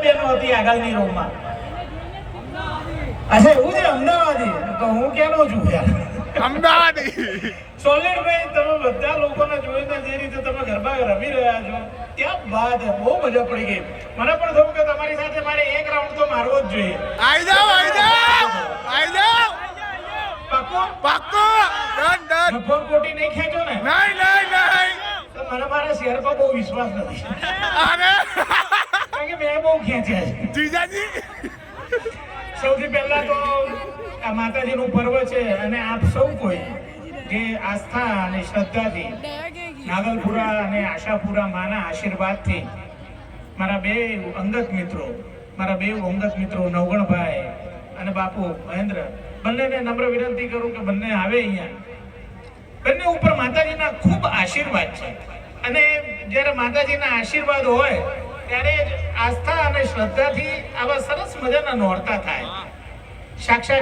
બેનો હતી આગળની રોમાં. અચ્છા એવું છે અમદાવાદી? તો હું ક્યાંનો છું યાર? અમદાવાદી. સોલિડભાઈ, તમે બધા લોકોને જોઈને જે રીતે તમે ગરબા રમી રહ્યા છો ત્યાં બાદ બહુ મજા પડી ગઈ. મને પણ થયું કે તમારી સાથે મારે એક રાઉન્ડ તો મારવો જ જોઈએ. આઈ જાઓ, આઈ જાઓ, આઈ જાઓ. પાક્કો? પાક્કો. Done done. નફરકોટી નહીં ખેંચો ને? નહીં નહીં નહીં. તો મને મારા શેર પર બહુ વિશ્વાસ નથી, અરે કારણ કે મેં બહુ ખેંચ્યા છે. જીજાજી. સૌથી પહેલા તો આ માતાજીનું પર્વ છે અને આપ સૌ કોઈ જે આસ્થા અને શ્રદ્ધાથી નાગલપુરા અને આશાપુરા માના આશીર્વાદથી મારા બે અંગત મિત્રો નવગણભાઈ અને બાપુ મહેન્દ્ર બંનેને નમ્ર વિનંતી કરું કે બંને આવે અહીંયા. બંને ઉપર માતાજીના ખૂબ આશીર્વાદ છે અને જ્યારે માતાજીના આશીર્વાદ હોય ત્યારે આસ્થા અને શ્રદ્ધાથી આવા સરસ મજાના નોરતા થાય. સાક્ષાત